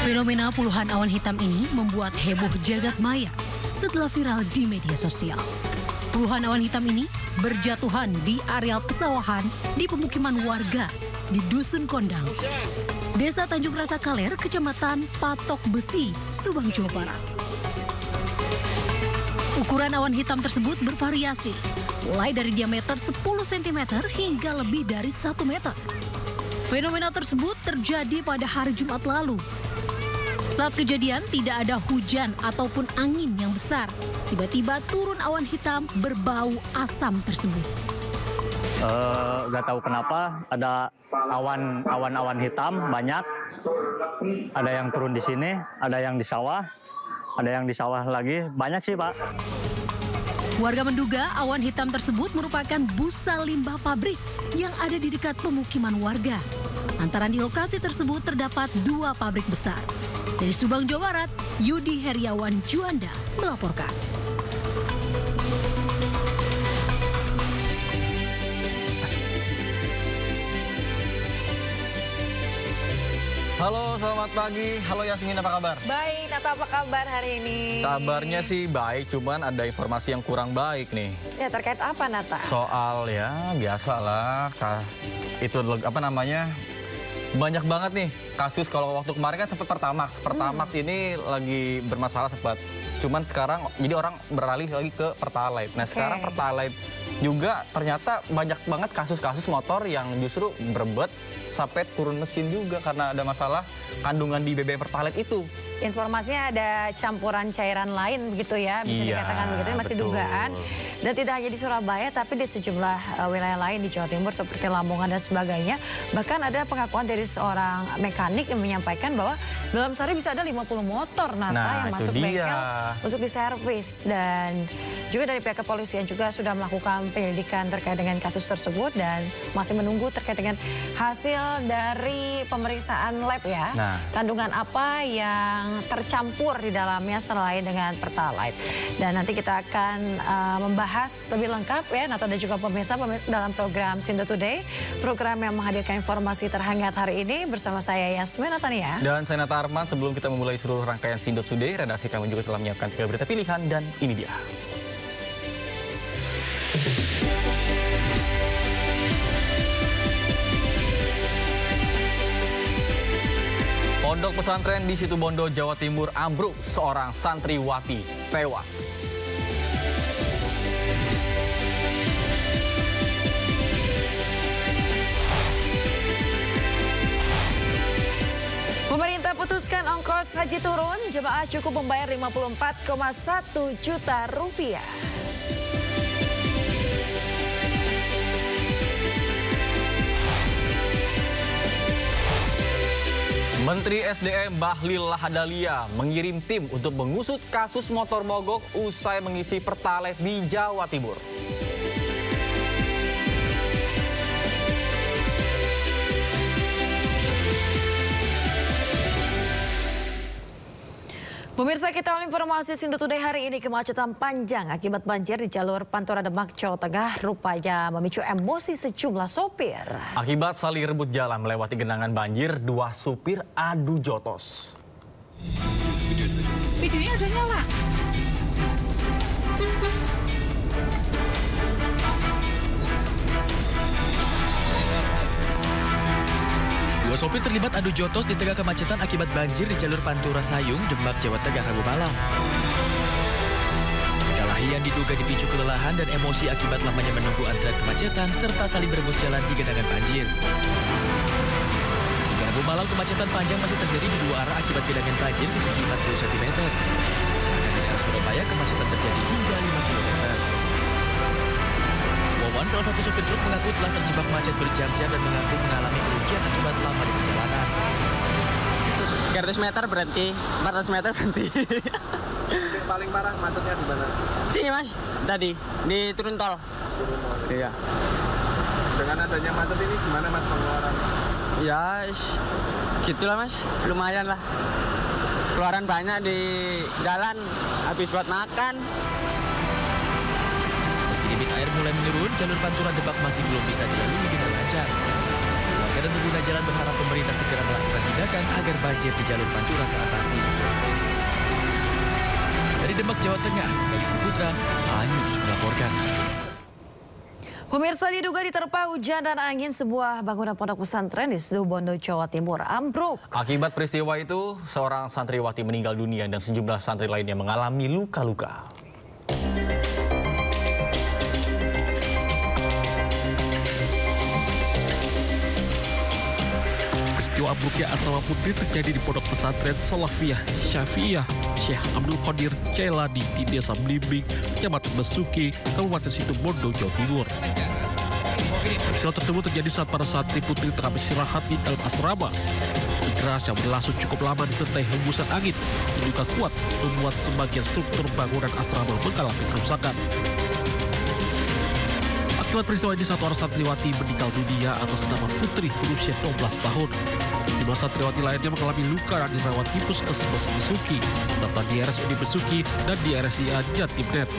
Fenomena puluhan awan hitam ini membuat heboh jagat maya setelah viral di media sosial. Puluhan awan hitam ini berjatuhan di areal pesawahan di pemukiman warga di Dusun Kondang, Desa Tanjung Rasa Kaler, Kecamatan Patok Besi, Subang, Jawa Barat. Ukuran awan hitam tersebut bervariasi, mulai dari diameter 10 cm hingga lebih dari 1 meter. Fenomena tersebut terjadi pada hari Jumat lalu. Saat kejadian tidak ada hujan ataupun angin yang besar. Tiba-tiba turun awan hitam berbau asam tersebut. Gak tahu kenapa ada awan-awan hitam banyak. Ada yang turun di sini, ada yang di sawah, ada yang di sawah lagi. Banyak sih, Pak. Warga menduga awan hitam tersebut merupakan busa limbah pabrik yang ada di dekat pemukiman warga. Antara di lokasi tersebut terdapat 2 pabrik besar. Dari Subang, Jawa Barat, Yudi Heriawan Juanda melaporkan. Halo, selamat pagi. Halo Yasmin, apa kabar? Baik, Nata, apa kabar hari ini? Kabarnya sih baik, cuman ada informasi yang kurang baik nih. Ya, terkait apa, Nata? Soal ya, biasalah, itu apa namanya, banyak banget nih kasus. Kalau waktu kemarin kan sempat Pertamax ini lagi bermasalah sempat. Cuman sekarang jadi orang beralih lagi ke Pertalite. Nah, sekarang Pertalite juga ternyata banyak banget kasus-kasus motor yang justru berebut sampai turun mesin juga karena ada masalah kandungan di BBM Pertalite itu. Informasinya ada campuran cairan lain begitu ya, bisa dikatakan begitu, masih betul. Dugaan. Dan tidak hanya di Surabaya, tapi di sejumlah wilayah lain di Jawa Timur seperti Lamongan dan sebagainya. Bahkan ada pengakuan dari seorang mekanik yang menyampaikan bahwa dalam sehari bisa ada 50 motor yang masuk bengkel untuk diservis. Dan juga dari pihak kepolisian juga sudah melakukan penyelidikan terkait dengan kasus tersebut dan masih menunggu terkait dengan hasil dari pemeriksaan lab ya. Kandungan apa yang tercampur di dalamnya selain dengan Pertalite. Dan nanti kita akan membahas lebih lengkap ya, Nata dan juga pemirsa dalam program Sindo Today. Program yang menghadirkan informasi terhangat hari ini bersama saya Yasmin Natania. Dan saya Nata Arman. Sebelum kita memulai seluruh rangkaian Sindo Today, redaksi kami juga telah menyiapkan 3 berita pilihan dan ini dia. Pondok pesantren di Situbondo, Jawa Timur ambruk, seorang santriwati tewas. Pemerintah putuskan ongkos haji turun, jemaah cukup membayar 54,1 juta rupiah. Menteri SDM Bahlil Lahadalia mengirim tim untuk mengusut kasus motor mogok usai mengisi Pertalite di Jawa Timur. Pemirsa, kita awal informasi Sindo Today hari ini. Kemacetan panjang akibat banjir di jalur Pantura Demak, Jawa Tengah rupanya memicu emosi sejumlah sopir. Akibat saling rebut jalan melewati genangan banjir, 2 supir adu jotos. Videonya udah nyala. Dua sopir terlibat adu jotos di tengah kemacetan akibat banjir di jalur Pantura Sayung, Demak, Jawa Tengah, Rabu malam. Kekalahan yang diduga dipicu kelelahan dan emosi akibat lamanya menunggu antrian kemacetan serta saling berebut jalan di genangan banjir. Hingga Rabu malam kemacetan panjang masih terjadi di 2 arah akibat genangan banjir setinggi 40 cm. Bahkan di daerah Surabaya kemacetan terjadi hingga 5 km. Wawan, salah satu sopir truk, mengaku telah terjebak macet berjam-jam dan mengaku mengalami kerugian akibat lama di perjalanan. 300 meter berhenti, 400 meter berhenti. Paling parah macetnya di mana? Sini mas, tadi di turun tol. Iya. Dengan adanya macet ini gimana mas pengeluaran? Ya, gitulah mas, lumayan lah. Keluaran banyak di jalan, habis buat makan. Debit air mulai menurun, jalur Pantura Demak masih belum bisa dilalui dengan lancar. Warga dan pengguna pengguna jalan berharap pemerintah segera melakukan tindakan agar banjir di jalur Pantura teratasi. Dari Demak, Jawa Tengah, Galuh Saputra, Anyus melaporkan. Pemirsa, diduga diterpa hujan dan angin sebuah bangunan pondok pesantren di Situbondo, Jawa Timur ambruk. Akibat peristiwa itu, seorang santriwati meninggal dunia dan sejumlah santri lainnya mengalami luka-luka. Peristiwa ambruknya asrama putri terjadi di pondok pesantren Salafiyah Syafi'iyah Syekh Abdul Qadir Jailani di Desa Blimbing, Kecamatan Besuki, Kabupaten Situbondo, Jawa Timur. Peristiwa tersebut terjadi saat para santri putri tengah beristirahat di dalam asrama. Deras yang berlangsung cukup lama disertai hembusan angin yang juga kuat membuat sebagian struktur bangunan asrama mengalami kerusakan. Akibat peristiwa ini, satu orang santriwati meninggal dunia atas nama Putri berusia 12 tahun. 5 santriwati lainnya mengalami luka dan dirawat di Puskesmas Besuki, serta di RSUD Besuki dan di RSIA Jatimnet.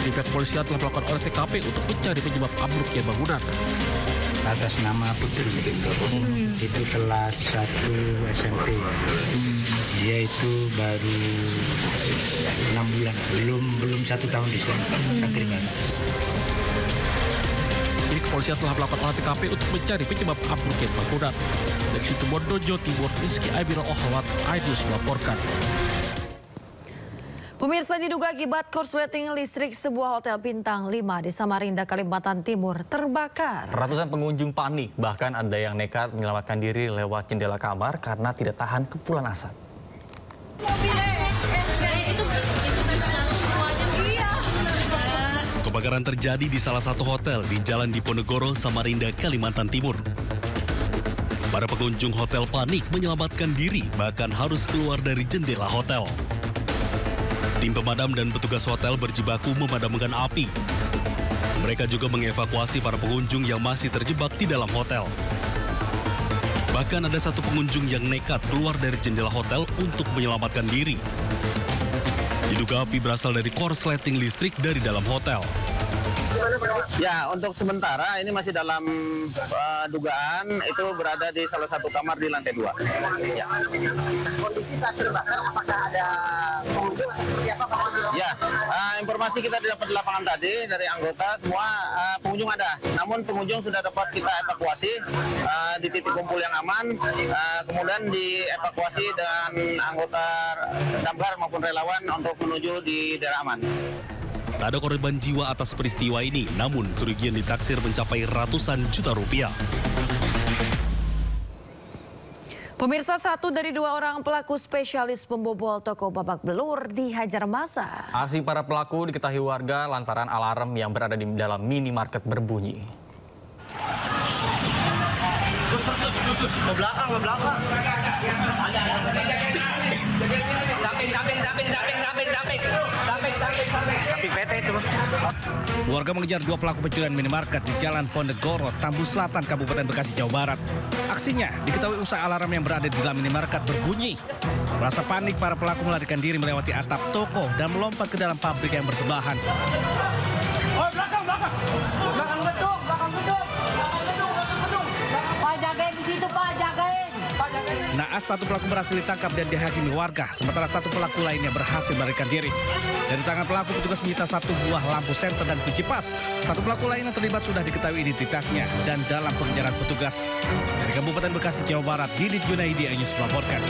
Pihak kepolisian telah melakukan olah TKP untuk mencari penyebab ambruknya bangunan. Atas nama Putri, itu kelas 1 SMP. Dia itu baru 6 bulan, belum 1 tahun di sini, santri baru. Jadi kepolisian telah melakukan olah TKP untuk mencari penyebab ambruknya bangunan. Dari Situbondo, Jawa Timur, Rizky Abira Ohwat, Aidus melaporkan. Pemirsa, diduga akibat korsleting listrik sebuah hotel bintang 5 di Samarinda, Kalimantan Timur terbakar. Ratusan pengunjung panik, bahkan ada yang nekat menyelamatkan diri lewat jendela kamar karena tidak tahan kepulan asap. Kebakaran terjadi di salah satu hotel di Jalan Diponegoro, Samarinda, Kalimantan Timur. Para pengunjung hotel panik menyelamatkan diri, bahkan harus keluar dari jendela hotel. Tim pemadam dan petugas hotel berjibaku memadamkan api. Mereka juga mengevakuasi para pengunjung yang masih terjebak di dalam hotel. Bahkan ada satu pengunjung yang nekat keluar dari jendela hotel untuk menyelamatkan diri. Diduga api berasal dari korsleting listrik dari dalam hotel. Ya, untuk sementara ini masih dalam dugaan itu berada di salah satu kamar di lantai 2. Ya. Kondisi saat terbakar, apakah ada pengunjung atau seperti apa Pak? Ya, informasi kita didapat di lapangan tadi dari anggota semua pengunjung ada. Namun pengunjung sudah dapat kita evakuasi di titik kumpul yang aman, kemudian dievakuasi dengan anggota damkar maupun relawan untuk menuju di daerah aman. Tak ada korban jiwa atas peristiwa ini, namun kerugian ditaksir mencapai ratusan juta rupiah. Pemirsa, 1 dari 2 orang pelaku spesialis pembobol toko babak belur dihajar massa. Aksi para pelaku diketahui warga lantaran alarm yang berada di dalam minimarket berbunyi. Ke belakang. Warga mengejar 2 pelaku pencurian minimarket di Jalan Ponegoro, Tambu Selatan, Kabupaten Bekasi, Jawa Barat. Aksinya diketahui usai alarm yang berada di dalam minimarket berbunyi. Merasa panik, para pelaku melarikan diri melewati atap toko dan melompat ke dalam pabrik yang bersebelahan. Oh, belakang. Belakang gedung. Pak, jagain di situ, Pak, jagain. Naas, 1 pelaku berhasil ditangkap dan dihakimi warga, sementara 1 pelaku lainnya berhasil melarikan diri. Dari tangan pelaku, petugas menyita 1 buah lampu senter dan kunci pas. 1 pelaku lain yang terlibat sudah diketahui identitasnya dan dalam pengejaran petugas. Dari Kabupaten Bekasi, Jawa Barat, Didit Junaidi, Anyus melaporkan.